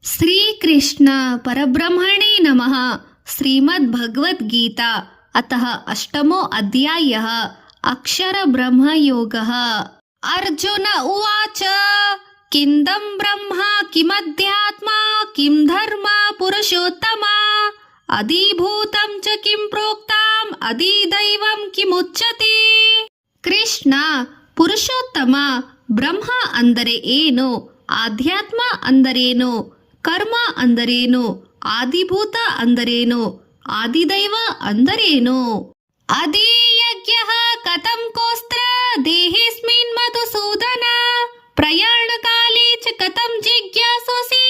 श्रीकृष्ण परब्रह्मणे नमः। श्रीमद्भगवद्गीता अतः अष्टमो अध्यायः अक्षरब्रह्मयोगः। अर्जुन उवाच किंदं ब्रह्मा किमध्यात्मा किं धर्म पुरुषोत्तमा अधिभूतं च किं प्रोक्तम् अधिदैवं किमुच्यते। ಕೃಷ್ಣ, ಪುರುಷೋತ್ತಮ ಬ್ರಹ್ಮ ಅಂದರೆ ಏನು, ಆಧ್ಯಾತ್ಮ ಅಂದರೇನು, ಕರ್ಮ ಅಂದರೇನು, ಆದಿಭೂತ ಅಂದರೇನು, ಆದಿದೈವ ಅಂದರೇನು. ಅಧಿಯಜ್ಞಃ ಕಥಂ ಕೋಸ್ತ್ರ ದೇಹೇಸ್ಮಿನ್ ಮಧುಸೂದನ ಪ್ರಯಾಣ ಕಾಲೇ ಚ ಕಥಂ ಜಿಜ್ಞಾಸೋಸಿ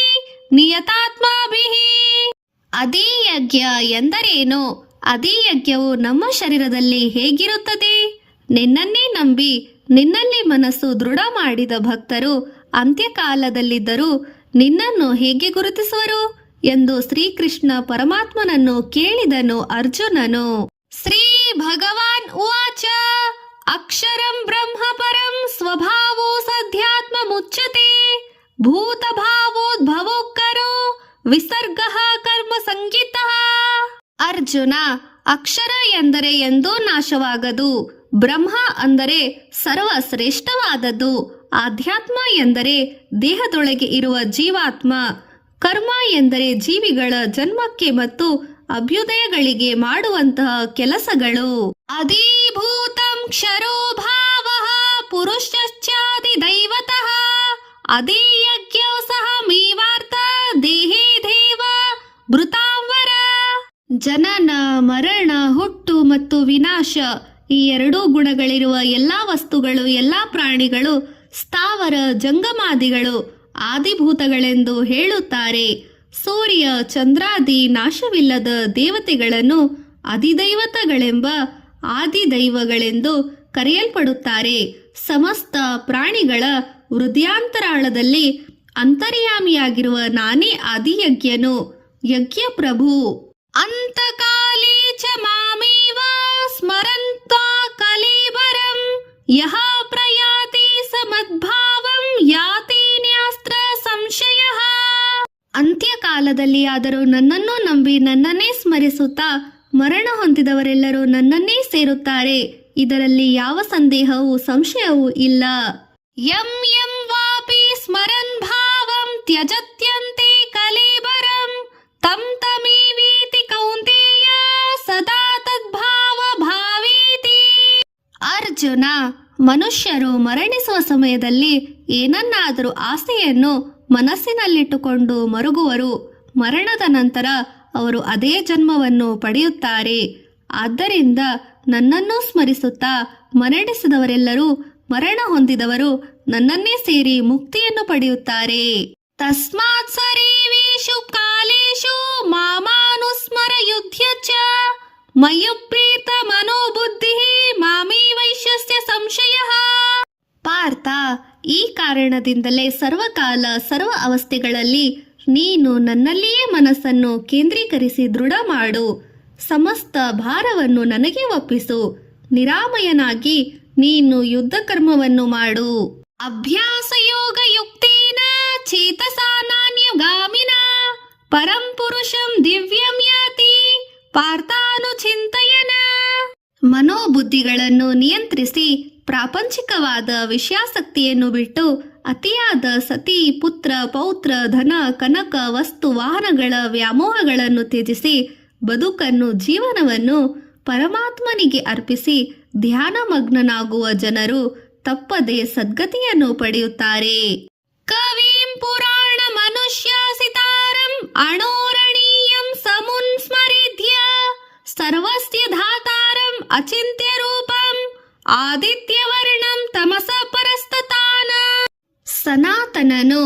ನಿಯತಾತ್ಮಾಭಿಃ. ಅಧಿಯಜ್ಞ ಎಂದರೇನು? ಅಧಿಯಜ್ಞವು ನಮ್ಮ ಶರೀರದಲ್ಲಿ ಹೇಗಿರುತ್ತದೆ? ನಿನ್ನನ್ನೇ ನಂಬಿ ನಿನ್ನಲ್ಲಿ ಮನಸ್ಸು ದೃಢ ಮಾಡಿದ ಭಕ್ತರು ಅಂತ್ಯಕಾಲದಲ್ಲಿದ್ದರೂ ನಿನ್ನನ್ನು ಹೇಗೆ ಗುರುತಿಸುವರು ಎಂದು ಶ್ರೀಕೃಷ್ಣ ಪರಮಾತ್ಮನನ್ನು ಕೇಳಿದನು ಅರ್ಜುನನು. ಶ್ರೀ ಭಗವಾನ್ ಉವಾಚ ಅಕ್ಷರಂ ಬ್ರಹ್ಮ ಪರಂ ಸ್ವಭಾವೋ ಸಧ್ಯಾತ್ಮ ಮುಚ್ಯತೆ ಭೂತ ಭಾವೋದ್ಭವೋಕ್ಕರೋ ವಿಸರ್ಗಃ ಕರ್ಮ ಸಂಗೀತಃ. ಅರ್ಜುನ, ಅಕ್ಷರ ಎಂದರೆ ಎಂದೂ ನಾಶವಾಗದು, ಬ್ರಹ್ಮ ಅಂದರೆ ಸರ್ವಶ್ರೇಷ್ಠವಾದದ್ದು, ಆಧ್ಯಾತ್ಮ ಎಂದರೆ ದೇಹದೊಳಗೆ ಇರುವ ಜೀವಾತ್ಮ, ಕರ್ಮ ಎಂದರೆ ಜೀವಿಗಳ ಜನ್ಮಕ್ಕೆ ಮತ್ತು ಅಭ್ಯುದಯಗಳಿಗೆ ಮಾಡುವಂತಹ ಕೆಲಸಗಳು. ಅಧಿಭೂತಂ ಕ್ಷರೋ ಭಾವಃ ಪುರುಷಶ್ಚಾದಿ ದೈವತಃ ಅಧಿಯಜ್ಞೋ ಸಹ ಮೇವಾರ್ಥ ದೇಹೇ ದೇವ ಭೃತಾಂವರ. ಜನನ, ಮರಣ, ಹುಟ್ಟು ಮತ್ತು ವಿನಾಶ ಈ ಎರಡೂ ಗುಣಗಳಿರುವ ಎಲ್ಲಾ ವಸ್ತುಗಳು, ಎಲ್ಲಾ ಪ್ರಾಣಿಗಳು, ಸ್ಥಾವರ ಜಂಗಮಾದಿಗಳು ಆದಿಭೂತಗಳೆಂದು ಹೇಳುತ್ತಾರೆ. ಸೂರ್ಯ ಚಂದ್ರಾದಿ ನಾಶವಿಲ್ಲದ ದೇವತೆಗಳನ್ನು ಅಧಿದೈವತಗಳೆಂಬ ಆದಿದೈವಗಳೆಂದು ಕರೆಯಲ್ಪಡುತ್ತಾರೆ. ಸಮಸ್ತ ಪ್ರಾಣಿಗಳ ಹೃದಯಾಂತರಾಳದಲ್ಲಿ ಅಂತರ್ಯಾಮಿಯಾಗಿರುವ ನಾನೇ ಆದಿಯಜ್ಞನು, ಯಜ್ಞಪ್ರಭು. ಅಂತಕಾಲೇ ಚ ಮಾಮೇವ ಸ್ಮರಂತ್ವಾ ಕಲೇವರಂ ಯಃ ಪ್ರಯಾತಿ ಸಮದ್ಭಾವಂ ಯಾತಿ ನ್ಯಾಸ್ತ್ರ ಸಂಶಯಃ. ಅಂತ್ಯಕಾಲದಲ್ಲಿ ಆದರೂ ನನ್ನನ್ನು ನಂಬಿ ನನ್ನನ್ನೇ ಸ್ಮರಿಸುತ್ತಾ ಮರಣ ಹೊಂದಿದವರೆಲ್ಲರೂ ನನ್ನನ್ನೇ ಸೇರುತ್ತಾರೆ. ಇದರಲ್ಲಿ ಯಾವ ಸಂದೇಹವೂ ಸಂಶಯವೂ ಇಲ್ಲ. ಯಂ ಯಂ ವಾಪಿ ಸ್ಮರನ್ ಭಾವಂ ತ್ಯಜತ್ಯಂತೆ ಕಲೇಬರಂ ತಂ ತಮೇವೇತಿ ಕೌಂತೇಯ ಸದಾ ತದ್ಭಾವ ಭಾವೇತಿ. ಅರ್ಜುನ, ಮನುಷ್ಯರು ಮರಣಿಸುವ ಸಮಯದಲ್ಲಿ ಏನನ್ನಾದರೂ ಆಸೆಯನ್ನು ಮನಸ್ಸಿನಲ್ಲಿಟ್ಟುಕೊಂಡು ಮರುಗುವರು. ಮರಣದ ನಂತರ ಅವರು ಅದೇ ಜನ್ಮವನ್ನು ಪಡೆಯುತ್ತಾರೆ. ಆದ್ದರಿಂದ ನನ್ನನ್ನು ಸ್ಮರಿಸುತ್ತಾ ಮರಣಿಸಿದವರೆಲ್ಲರೂ, ಮರಣ ಹೊಂದಿದವರು ನನ್ನನ್ನೇ ಸೇರಿ ಮುಕ್ತಿಯನ್ನು ಪಡೆಯುತ್ತಾರೆ. ತಸ್ಮಾತ್ ಸರ್ವೇಷು ಕಾಲೇಷು ಮಾಮಾನುಸ್ಮರ ಯುಧ್ಯ ಚ ಮಯ್ಯುಪ್ರೀತ ಮನೋಬುದ್ಧಿ ಮಾಮೇ ವೈಶ್ಯಸ್ಯ ಸಂಶಯಃ. ಪಾರ್ಥ, ಈ ಕಾರಣದಿಂದಲೇ ಸರ್ವಕಾಲ ಸರ್ವ ಅವಸ್ಥೆಗಳಲ್ಲಿ ನೀನು ನನ್ನಲ್ಲಿಯೇ ಮನಸ್ಸನ್ನು ಕೇಂದ್ರೀಕರಿಸಿ ದೃಢ ಮಾಡು. ಸಮಸ್ತ ಭಾರವನ್ನು ನನಗೆ ಒಪ್ಪಿಸು. ನಿರಾಮಯನಾಗಿ ನೀನು ಯುದ್ಧ ಕರ್ಮವನ್ನು ಮಾಡು. ಅಭ್ಯಾಸ ಯೋಗ ಯುಕ್ತೇನ ಚೇತಸಾ ನಾನ್ಯಗಾಮಿನ ಪರಂ ಪುರುಷಂ ದಿವ್ಯಂ ಯಾತಿ ಪಾರ್ಥಾನುಚಿಂತಯನ. ಮನೋಬುದ್ಧಿಗಳನ್ನು ನಿಯಂತ್ರಿಸಿ ಪ್ರಾಪಂಚಿಕವಾದ ವಿಷಯಾಸಕ್ತಿಯನ್ನು ಬಿಟ್ಟು ಅತಿಯಾದ ಸತಿ, ಪುತ್ರ, ಪೌತ್ರ, ಧನ, ಕನಕ, ವಸ್ತು, ವಾಹನಗಳ ವ್ಯಾಮೋಹಗಳನ್ನು ತ್ಯಜಿಸಿ ಬದುಕನ್ನು, ಜೀವನವನ್ನು ಪರಮಾತ್ಮನಿಗೆ ಅರ್ಪಿಸಿ ಧ್ಯಾನಮಗ್ನನಾಗುವ ಜನರು ತಪ್ಪದೆ ಸದ್ಗತಿಯನ್ನು ಪಡೆಯುತ್ತಾರೆ. ಕವಿಂ ಪುರಾಣ ಮನುಷ್ಯಾಸಿತಾರಂ ಅಣೋರಣೀಯಂ ಸಮುನ್ ಸ್ಮರಿಧ್ಯ ಸರ್ವಸ್ಯ ಧಾತಾರಂ ಅಚಿಂತ್ಯ ರೂಪಂ ಆದಿತ್ಯವರ್ಣಂ ತಮಸ ಪರಸ್ತತಾನ. ಸನಾತನನು,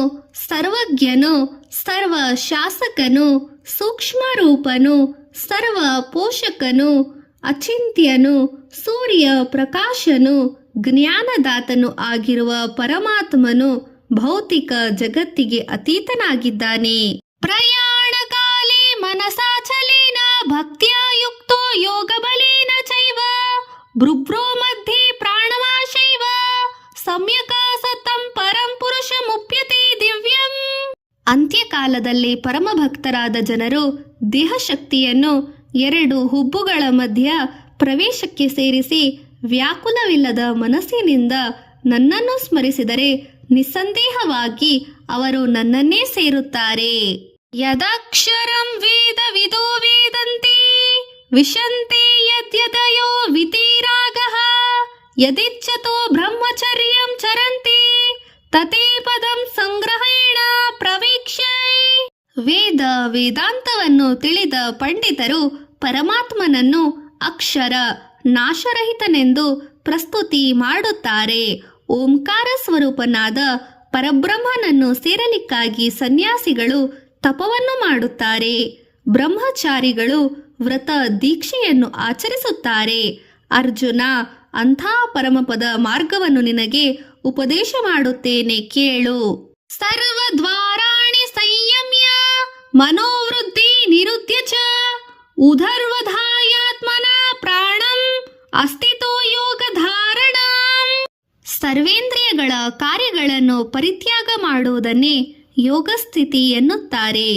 ಸರ್ವಜ್ಞನು, ಸರ್ವ ಶಾಸಕನು, ಸೂಕ್ಷ್ಮ ರೂಪನು, ಸರ್ವ ಪೋಷಕನು, ಅಚಿಂತ್ಯನು, ಸೂರ್ಯ ಪ್ರಕಾಶನು, ಜ್ಞಾನದಾತನು ಆಗಿರುವ ಪರಮಾತ್ಮನು ಭೌತಿಕ ಜಗತ್ತಿಗೆ ಅತೀತನಾಗಿದ್ದಾನೆ. ಪ್ರಯಾಣ ಕಾಲೇ ಮನಸಾಚಲೇನ ಭಕ್ತ್ಯಾ ಯುಕ್ತೋ ಯೋಗ ಬಲೇನ ಚೈವ ಭ್ರುಭ್ರೋ ಮಧ್ಯೆ ಪ್ರಾಣವಾಶೈವ ಸಮ್ಯಕ ಸತಂ ಪರಂ ಪುರುಷ ಮುಪ್ಯತೆ ದಿವ್ಯಂ. ಅಂತ್ಯಕಾಲದಲ್ಲಿ ಪರಮಭಕ್ತರಾದ ಜನರು ದೇಹಶಕ್ತಿಯನ್ನು 2 ಹುಬ್ಬುಗಳ ಮಧ್ಯ ಪ್ರವೇಶಕ್ಕೆ ಸೇರಿಸಿ ವ್ಯಾಕುಲವಿಲ್ಲದ ಮನಸ್ಸಿನಿಂದ ನನ್ನನ್ನು ಸ್ಮರಿಸಿದರೆ ನಿಸ್ಸಂದೇಹವಾಗಿ ಅವರು ನನ್ನನ್ನೇ ಸೇರುತ್ತಾರೆ. ಯದಕ್ಷರಂ ವೇದ ವಿದೋ ವೇದಂತಿ ವಿಶಂತೆ ಯದ್ಯದಯೋ ವಿತಿರಾಗಃ ಯದಿಚ್ಛತೋ ಬ್ರಹ್ಮಚರ್ಯಂ ಚರಂತಿ ತತೇ ಪದಂ ಸಂಗ್ರಹೇಣ ಪ್ರವೀಕ್ಷೈ. ವೇದ ವೇದಾಂತವನ್ನು ತಿಳಿದ ಪಂಡಿತರು ಪರಮಾತ್ಮನನ್ನು ಅಕ್ಷರ ನಾಶರಹಿತನೆಂದು ಪ್ರಸ್ತುತಿ ಮಾಡುತ್ತಾರೆ. ಓಂಕಾರ ಸ್ವರೂಪನಾದ ಪರಬ್ರಹ್ಮನನ್ನು ಸೇರಲಿಕ್ಕಾಗಿ ಸನ್ಯಾಸಿಗಳು ತಪವನ್ನು ಮಾಡುತ್ತಾರೆ. ಬ್ರಹ್ಮಚಾರಿಗಳು ವ್ರತ ದೀಕ್ಷೆಯನ್ನು ಆಚರಿಸುತ್ತಾರೆ. ಅರ್ಜುನ, ಅಂಥ ಪರಮಪದ ಮಾರ್ಗವನ್ನು ನಿನಗೆ ಉಪದೇಶ ಮಾಡುತ್ತೇನೆ ಕೇಳು. ಸರ್ವದ್ವಾರಾಣಿ ಸಂಯಮ್ಯ ಮನೋವೃದ್ಧಿ ನಿರುದ್ಯ ಚ ಉಧರ್ವಧಾಯಾತ್ಮನ ಪ್ರಾಣಂ ಅಸ್ಥಿತೋ ಯೋಗ ಧಾರಣ. ಸರ್ವೇಂದ್ರಿಯಗಳ ಕಾರ್ಯಗಳನ್ನು ಪರಿತ್ಯಾಗ ಮಾಡುವುದನ್ನೇ ಯೋಗ ಸ್ಥಿತಿ ಎನ್ನುತ್ತಾರೆ.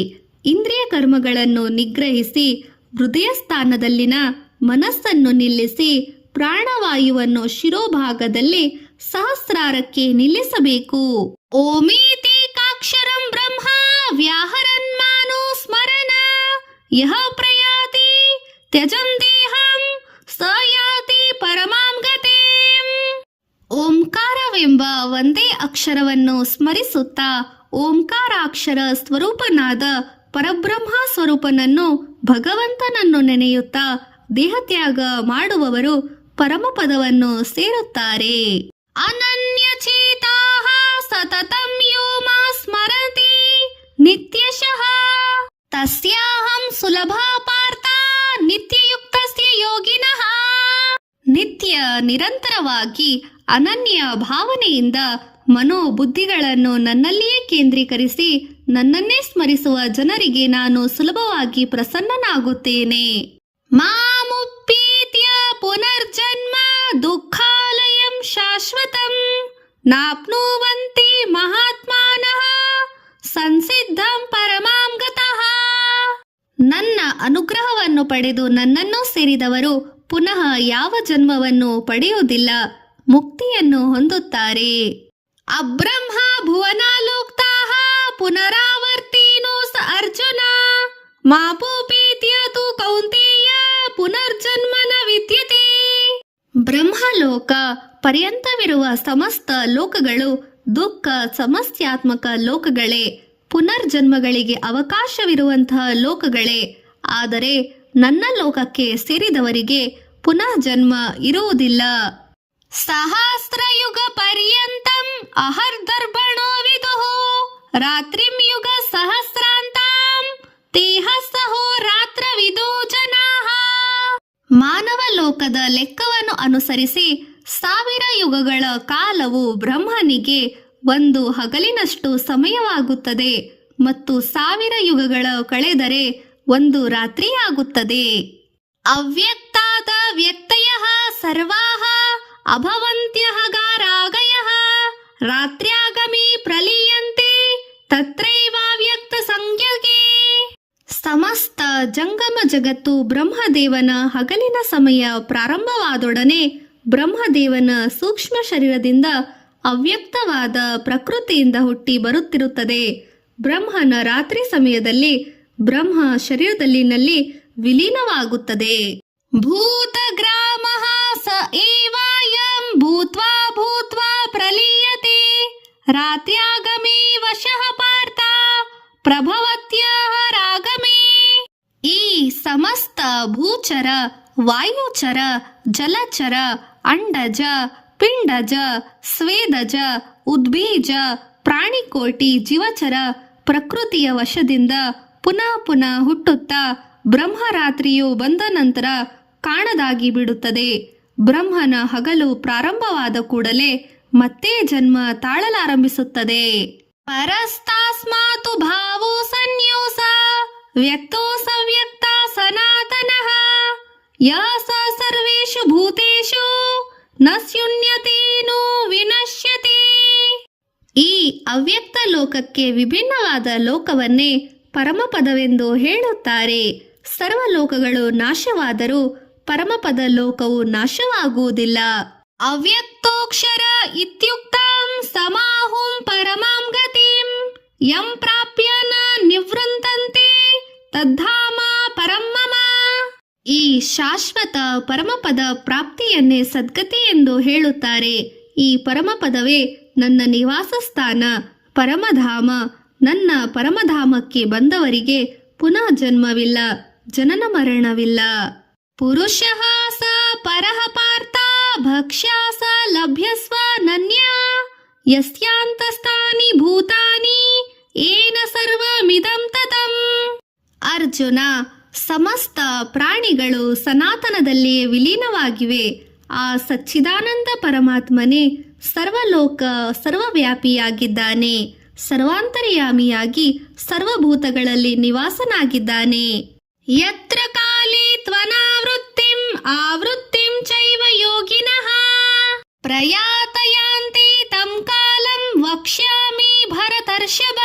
ಇಂದ್ರಿಯ ಕರ್ಮಗಳನ್ನು ನಿಗ್ರಹಿಸಿ ಹೃದಯ ಸ್ಥಾನದಲ್ಲಿನ ಮನಸ್ಸನ್ನು ನಿಲ್ಲಿಸಿ ಪ್ರಾಣವಾಯುವನ್ನು ಶಿರೋಭಾಗದಲ್ಲಿ ಸಹಸ್ರಾರಕ್ಕೆ ನಿಲ್ಲಿಸಬೇಕು. ಓಮೇತಿ ಕಾಕ್ಷರಂ ಬ್ರಹ್ಮ ವ್ಯಾಹರನ್ ಮಾನೋ ಸ್ಮರಣ ಯಹ ಪ್ರಯಾತಿ ತ್ಯಜನ್ ದೇಹಂ ಸ ಯಾತಿ ಪರಮಾಂ ಗತಿಂ. ಓಂಕಾರವೆಂಬ ಒಂದೇ ಅಕ್ಷರವನ್ನು ಸ್ಮರಿಸುತ್ತಾ ಓಂಕಾರಾಕ್ಷರ ಸ್ವರೂಪನಾದ ಪರಬ್ರಹ್ಮ ಸ್ವರೂಪನನ್ನು ಭಗವಂತನನ್ನು ನೆನೆಯುತ್ತಾ ದೇಹತ್ಯಾಗ ಮಾಡುವವರು ಪರಮಪದವನ್ನು ಸೇರುತ್ತಾರೆ. ಅನನ್ಯಚೇತಾಃ ಸತತಂ ಯೋ ಮಾ ಸ್ಮರತಿ ನಿತ್ಯಶಃ ತಸ್ಯಾಹಂ ಸುಲಭ ಪಾರ್ಥ ನಿತ್ಯಯುಕ್ತಸ್ಯ ಯೋಗಿನಃ. ನಿತ್ಯ ನಿರಂತರವಾಗಿ ಅನನ್ಯ ಭಾವನೆಯಿಂದ ಮನೋಬುದ್ಧಿಗಳನ್ನು ನನ್ನಲ್ಲಿಯೇ ಕೇಂದ್ರೀಕರಿಸಿ ನನ್ನನ್ನೇ ಸ್ಮರಿಸುವ ಜನರಿಗೆ ನಾನು ಸುಲಭವಾಗಿ ಪ್ರಸನ್ನನಾಗುತ್ತೇನೆ. ಮಾಮುಪ್ಪೀತ್ಯ ಪುನರ್ಜನ್ಮ ದುಃಖಾಲಯಂ ಶಾಶ್ವತಂ ನಾಪ್ನುವಂತಿ ಮಹಾತ್ಮಾನಃ ಸಂಸಿದ್ಧಂ ಪರಮಾಂ ಗತಃ. ನನ್ನ ಅನುಗ್ರಹವನ್ನು ಪಡೆದು ನನ್ನನ್ನು ಸೇರಿದವರು ಪುನಃ ಯಾವ ಜನ್ಮವನ್ನು ಪಡೆಯುವುದಿಲ್ಲ, ಮುಕ್ತಿಯನ್ನು ಹೊಂದುತ್ತಾರೆ. ಅಬ್ರಹ್ಮ ಭುವನಾಲೋಕ್ತಾಃ ಪುನರಾವರ್ತಿನೋ ಸ ಅರ್ಜುನ ಮಾಪೂಪೀತ್ಯ ತು ಕೌಂತೇಯ ಪುನರ್ಜನ್ಮನ ವಿದ್ಯತೆ. ಬ್ರಹ್ಮಲೋಕ ಪರ್ಯಂತವಿರುವ ಸಮಸ್ತ ಲೋಕಗಳು ದುಃಖ ಸಮಸ್ಯಾತ್ಮಕ ಲೋಕಗಳೇ, ಪುನರ್ಜನ್ಮಗಳಿಗೆ ಅವಕಾಶವಿರುವಂತಹ ಲೋಕಗಳೇ. ಆದರೆ ನನ್ನ ಲೋಕಕ್ಕೆ ಸೇರಿದವರಿಗೆ ಪುನಃ ಜನ್ಮ ಇರುವುದಿಲ್ಲ. ಸಹಸ್ರಯುಗ ಪರ್ಯಂತಂ ಅಹರ್ದರ್ಪಣೋ ವಿದುಃ ರಾತ್ರಿಂ ಯುಗ ಸಹಸ್ರಾಂತಾಂ ತೇಹ ಸಹೋ ರಾತ್ರ ವಿದೋ ಜನಾಃ. ಮಾನವ ಲೋಕದ ಲೆಕ್ಕವನ್ನು ಅನುಸರಿಸಿ 1000 ಯುಗಗಳ ಕಾಲವು ಬ್ರಹ್ಮನಿಗೆ 1 ಹಗಲಿನಷ್ಟು ಸಮಯವಾಗುತ್ತದೆ ಮತ್ತು 1000 ಯುಗಗಳ ಕಳೆದರೆ 1 ರಾತ್ರಿಯಾಗುತ್ತದೆ. ಅವ್ಯಕ್ತಾದ ವ್ಯಕ್ತಯಃ ಸರ್ವಾಃ ಅಭವಂತ್ಯಃ ಗಾರಾಗಯಃ ರಾತ್ರ್ಯಾಗಮಿ ಪ್ರಲೀಯಂತೆ ತತ್ರೈವಾವ್ಯಕ್ತ ಸಂಜ್ಞಕೆ. ಸಮಸ್ತ ಜಂಗಮ ಜಗತ್ತು ಬ್ರಹ್ಮದೇವನ ಹಗಲಿನ ಸಮಯ ಪ್ರಾರಂಭವಾದೊಡನೆ ಬ್ರಹ್ಮದೇವನ ಸೂಕ್ಷ್ಮ ಶರೀರದಿಂದ ಅವ್ಯಕ್ತವಾದ ಪ್ರಕೃತಿಯಿಂದ ಹುಟ್ಟಿ ಬರುತ್ತಿರುತ್ತದೆ. ಬ್ರಹ್ಮನ ರಾತ್ರಿ ಸಮಯದಲ್ಲಿ ಬ್ರಹ್ಮ ಶರೀರದಲ್ಲಿನಲ್ಲಿ ವಿಲೀನವಾಗುತ್ತದೆ. ಭೂತಗ್ರಾಮಃ ಸ ಏವಾಯಂ ಭೂತ್ವಾ ಭೂತ್ವಾ ಪ್ರಲೀಯತೆ ರಾತ್ರ್ಯಾಗಮೇ ವಶಃ ಪಾರ್ಥ ಪ್ರಭವತ್ಯಃ ರಾಗಮೇ. ಈ ಸಮಸ್ತ ಭೂಚರ, ವಾಯುಚರ, ಜಲಚರ, ಅಂಡಜ, ಪಿಂಡಜ, ಸ್ವೇದಜ, ಉದ್ಬೀಜ, ಪ್ರಾಣಿಕೋಟಿ, ಜೀವಚರ ಪ್ರಕೃತಿಯ ವಶದಿಂದ ಪುನಃ ಪುನಃ ಹುಟ್ಟುತ್ತಾ ಬ್ರಹ್ಮರಾತ್ರಿಯು ಬಂದ ನಂತರ ಕಾಣದಾಗಿ ಬಿಡುತ್ತದೆ. ಬ್ರಹ್ಮನ ಹಗಲು ಪ್ರಾರಂಭವಾದ ಕೂಡಲೇ ಮತ್ತೆ ಜನ್ಮ ತಾಳಲಾರಂಭಿಸುತ್ತದೆ. ಪರಸ್ತಾಸ್ಮಾತು ಭಾವೋ ಸಂನ್ಯೋಸ ವ್ಯಕ್ತೋ ಸವ್ಯಕ್ತ ಸನಾತನಃ ಯಃ ಸ ಸರ್ವೇಷು ಭೂತೇಷು ನ ಶೂನ್ಯತೇನು ವಿನಶ್ಯತಿ. ಈ ಅವ್ಯಕ್ತ ಲೋಕಕ್ಕೆ ವಿಭಿನ್ನವಾದ ಲೋಕವನ್ನೇ ಪರಮಪದವೆಂದು ಹೇಳುತ್ತಾರೆ. ಸರ್ವ ಲೋಕಗಳು ನಾಶವಾದರೂ ಪರಮಪದ ಲೋಕವು ನಾಶವಾಗುವುದಿಲ್ಲ. ಅವ್ಯಕ್ತೋಕ್ಷರ ಇತ್ಯುಕ್ತಂ ಸಮಾಹುಂ ಪರಮಾಂ ಗತಿಂ ಯಂ ಪ್ರಾಪ್ಯ ನ ನಿವೃಂತಂತೆ ತದ್ಧಾಮ ಪರಂ ಮಮ. ಈ ಶಾಶ್ವತ ಪರಮಪದ ಪ್ರಾಪ್ತಿಯನ್ನೇ ಸದ್ಗತಿ ಎಂದು ಹೇಳುತ್ತಾರೆ. ಈ ಪರಮಪದವೇ ನನ್ನ ನಿವಾಸ ಸ್ಥಾನ, ಪರಮಧಾಮ. ನನ್ನ ಪರಮಧಾಮಕ್ಕೆ ಬಂದವರಿಗೆ ಪುನಃ ಜನ್ಮವಿಲ್ಲ, ಜನನ ಮರಣವಿಲ್ಲ. ಪುರುಷಃ ಸ ಪರಃ ಪಾರ್ಥ ಭಕ್ಷ್ಯ ಸ ಲಭ್ಯಸ್ವ ನನ್ಯ ಯಸ್ಯಾಂತಸ್ಥಾನಿ ಭೂತಾನಿ ಏನ ಸರ್ವಮಿದಂ ತತಂ. ಅರ್ಜುನ, ಸಮಸ್ತ ಪ್ರಾಣಿಗಳು ಸನಾತನದಲ್ಲಿ ವಿಲೀನವಾಗಿವೆ. ಆ ಸಚ್ಚಿದಾನಂದ ಪರಮಾತ್ಮನೇ ಸರ್ವಲೋಕ ಸರ್ವವ್ಯಾಪಿಯಾಗಿದ್ದಾನೆ. ಸರ್ವಾಂತರ್ಯಾಮಿಯಾಗಿ ಸರ್ವಭೂತಗಳಲ್ಲಿ ನಿವಾಸನಾಗಿದ್ದಾನೆ. ಯತ್ರ ಕಾಲೇ ತ್ವನಾವೃತ್ತಿಂ ಆವೃತ್ತಿಂ ಚೈವ ಯೋಗಿನಃ ಪ್ರಯಾತಯಾಂತೆ ತಂ ಕಾಲಂ ವಕ್ಷ್ಯಾಮಿ ಭರತರ್ಷಭ.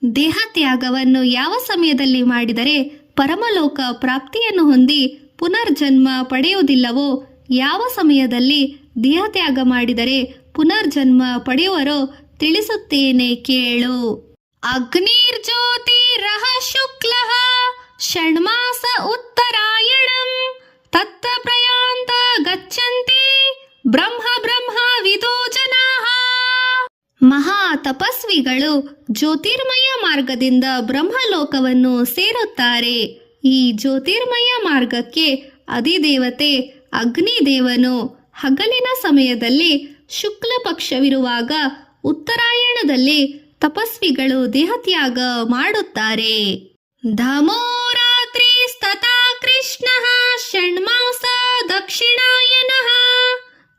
ದೇಹ ತ್ಯಾಗವನ್ನು ಯಾವ ಸಮಯದಲ್ಲಿ ಮಾಡಿದರೆ ಪರಮಲೋಕ ಪ್ರಾಪ್ತಿಯನ್ನು ಹೊಂದಿ ಪುನರ್ಜನ್ಮ ಪಡೆಯುವುದಿಲ್ಲವೋ, ಯಾವ ಸಮಯದಲ್ಲಿ ದೇಹತ್ಯಾಗ ಮಾಡಿದರೆ ಪುನರ್ಜನ್ಮ ಪಡೆಯುವರೋ ತಿಳಿಸುತ್ತೇನೆ ಕೇಳು. ಅಗ್ನಿರ್ಜ್ಯೋತಿರಃ ಶುಕ್ಲಃ ಷಣ್ಮಾಸ ಉತ್ತರಾಯಣಂ ತತ್ತ ಪ್ರಯಾಂತ ಗಚ್ಚಂತಿ ಬ್ರಹ್ಮ ಬ್ರಹ್ಮ ವಿದೋ ಜನಾಃ. ಮಹಾ ತಪಸ್ವಿಗಳು ಜ್ಯೋತಿರ್ಮಯ ಮಾರ್ಗದಿಂದ ಬ್ರಹ್ಮಲೋಕವನ್ನು ಸೇರುತ್ತಾರೆ. ಈ ಜ್ಯೋತಿರ್ಮಯ ಮಾರ್ಗಕ್ಕೆ ಅಧಿದೇವತೆ ಅಗ್ನಿದೇವನು ಹಗಲಿನ ಸಮಯದಲ್ಲಿ ಶುಕ್ಲ ಪಕ್ಷವಿರುವಾಗ ಉತ್ತರಾಯಣದಲ್ಲಿ ತಪಸ್ವಿಗಳು ದೇಹತ್ಯಾಗ ಮಾಡುತ್ತಾರೆ. ಧಮೋ ರಾತ್ರಿ ಸ್ತತಾ ಕೃಷ್ಣಃ ಷಣ್ಮಾಸ ದಕ್ಷಿಣಾಯನಃ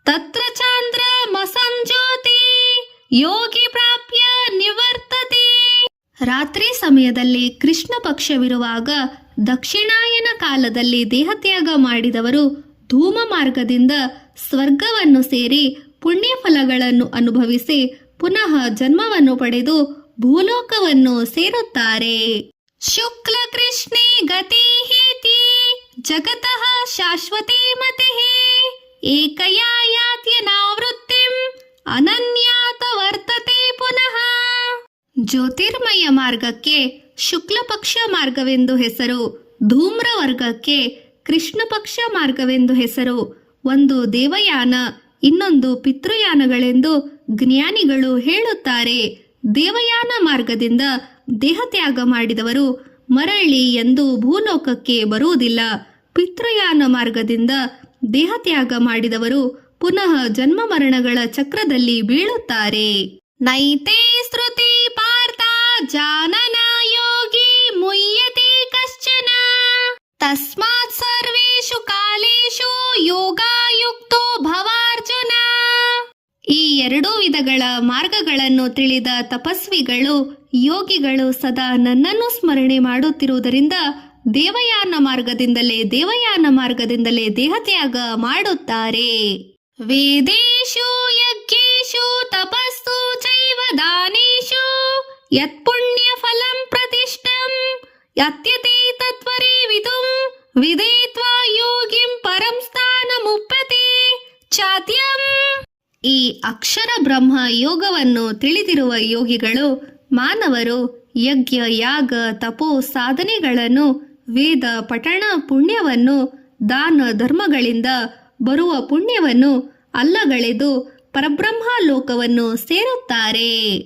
ತತ್ರ ಚಾಂದ್ರ ಮಸಂಜ್ಯೋತಿ ಯೋಗಿ ಪ್ರಾಪ್ಯ ನಿವರ್ತತೆ. ರಾತ್ರಿ ಸಮಯದಲ್ಲಿ ಕೃಷ್ಣ ಪಕ್ಷವಿರುವಾಗ ದಕ್ಷಿಣಾಯನ ಕಾಲದಲ್ಲಿ ದೇಹತ್ಯಾಗ ಮಾಡಿದವರು ಧೂಮ ಮಾರ್ಗದಿಂದ ಸ್ವರ್ಗವನ್ನು ಸೇರಿ ಪುಣ್ಯಫಲಗಳನ್ನು ಅನುಭವಿಸಿ ಪುನಃ ಜನ್ಮವನ್ನು ಪಡೆದು ಭೂಲೋಕವನ್ನು ಸೇರುತ್ತಾರೆ. ಶುಕ್ಲ ಕೃಷ್ಣೇ ಗತಿ ಹೇತಿ ಜಗತಃ ಶಾಶ್ವತೆ ಮತಿಃ ಏಕಯಾ ಯಾತ್ಯನಾವೃತ್ತಿಂ ಅನನ್ಯಾತ ವರ್ತತೆ ಪುನಃ. ಜ್ಯೋತಿರ್ಮಯ ಮಾರ್ಗಕ್ಕೆ ಶುಕ್ಲ ಪಕ್ಷ ಮಾರ್ಗವೆಂದು ಹೆಸರು, ಧೂಮ್ರ ವರ್ಗಕ್ಕೆ ಕೃಷ್ಣ ಪಕ್ಷ ಮಾರ್ಗವೆಂದು ಹೆಸರು. ಒಂದು ದೇವಯಾನ, ಇನ್ನೊಂದು ಪಿತೃಯಾನಗಳೆಂದು ಜ್ಞಾನಿಗಳು ಹೇಳುತ್ತಾರೆ. ದೇವಯಾನ ಮಾರ್ಗದಿಂದ ದೇಹತ್ಯಾಗ ಮಾಡಿದವರು ಮರಳಿ ಎಂದು ಭೂಲೋಕಕ್ಕೆ ಬರುವುದಿಲ್ಲ. ಪಿತೃಯಾನ ಮಾರ್ಗದಿಂದ ದೇಹತ್ಯಾಗ ಮಾಡಿದವರು ಪುನಃ ಜನ್ಮ ಮರಣಗಳ ಚಕ್ರದಲ್ಲಿ ಬೀಳುತ್ತಾರೆ. ನೈತೆ ಶ್ರುತಿ ಪಾರ್ಥ ಜಾನನ ಯೋಗಿ ಮುಯ್ಯತೆ ಕಶ್ಚನ ತಸ್ಮಾತ್ ಸರ್ವೇಷು ಕಾಲೇಷು ಯೋಗಾಯುಕ್ತೋ ಭವಾರ್ಜುನ. ಈ ಎರಡೂ ವಿಧಗಳ ಮಾರ್ಗಗಳನ್ನು ತಿಳಿದ ತಪಸ್ವಿಗಳು ಯೋಗಿಗಳು ಸದಾ ನನ್ನನ್ನು ಸ್ಮರಣೆ ಮಾಡುತ್ತಿರುವುದರಿಂದ ದೇವಯಾನ ಮಾರ್ಗದಿಂದಲೇ ದೇಹತ್ಯಾಗ ಮಾಡುತ್ತಾರೆ. ವೇದೇಶು ಯಜ್ಞೇಶು ತಪಸ್ಸು ಚೈವ ದಾನೇಶು ಯತ್ ಪುಣ್ಯ ಫಲಂ ಪ್ರತಿಷ್ಠಂ ಯತ್ಯತೆ ತತ್ವರಿ ವಿದುಂ ವಿದೇತ್ವಾ ಯೋಗಿಂ ಪರಂ ಸ್ಥಾನಮುಪ್ಯತೆ ಚಾತ್ಯಂ. ಈ ಅಕ್ಷರ ಬ್ರಹ್ಮ ಯೋಗವನ್ನು ತಿಳಿದಿರುವ ಯೋಗಿಗಳು ಮಾನವರು ಯಜ್ಞ ಯಾಗ ತಪೋ ಸಾಧನೆಗಳನ್ನು, ವೇದ ಪಠಣ ಪುಣ್ಯವನ್ನು, ದಾನ ಧರ್ಮಗಳಿಂದ ಬರುವ ಪುಣ್ಯವನ್ನು ಅಲ್ಲಗಳೆದು ಪರಬ್ರಹ್ಮ ಲೋಕವನ್ನು ಸೇರುತ್ತಾರೆ.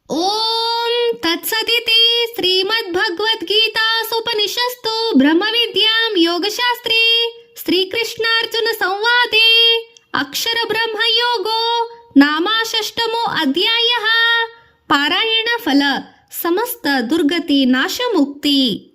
ಓಂ ತತ್ಸದಿತಿ ಶ್ರೀಮದ್ ಭಗವದ್ಗೀತಾಸುಪನಿಷತ್ತು ಬ್ರಹ್ಮವಿದ್ಯಾಂ ಯೋಗಶಾಸ್ತ್ರೇ ಶ್ರೀಕೃಷ್ಣಾರ್ಜುನ ಸಂವಾದೆ ಅಕ್ಷರ ಬ್ರಹ್ಮ ಯೋಗೋ ನಾಮಾಷಷ್ಟಮೋ ಅಧ್ಯಾಯ. ಪಾರಾಯಣ ಫಲ ಸಮಸ್ತ ದುರ್ಗತಿ ನಾಶ ಮುಕ್ತಿ.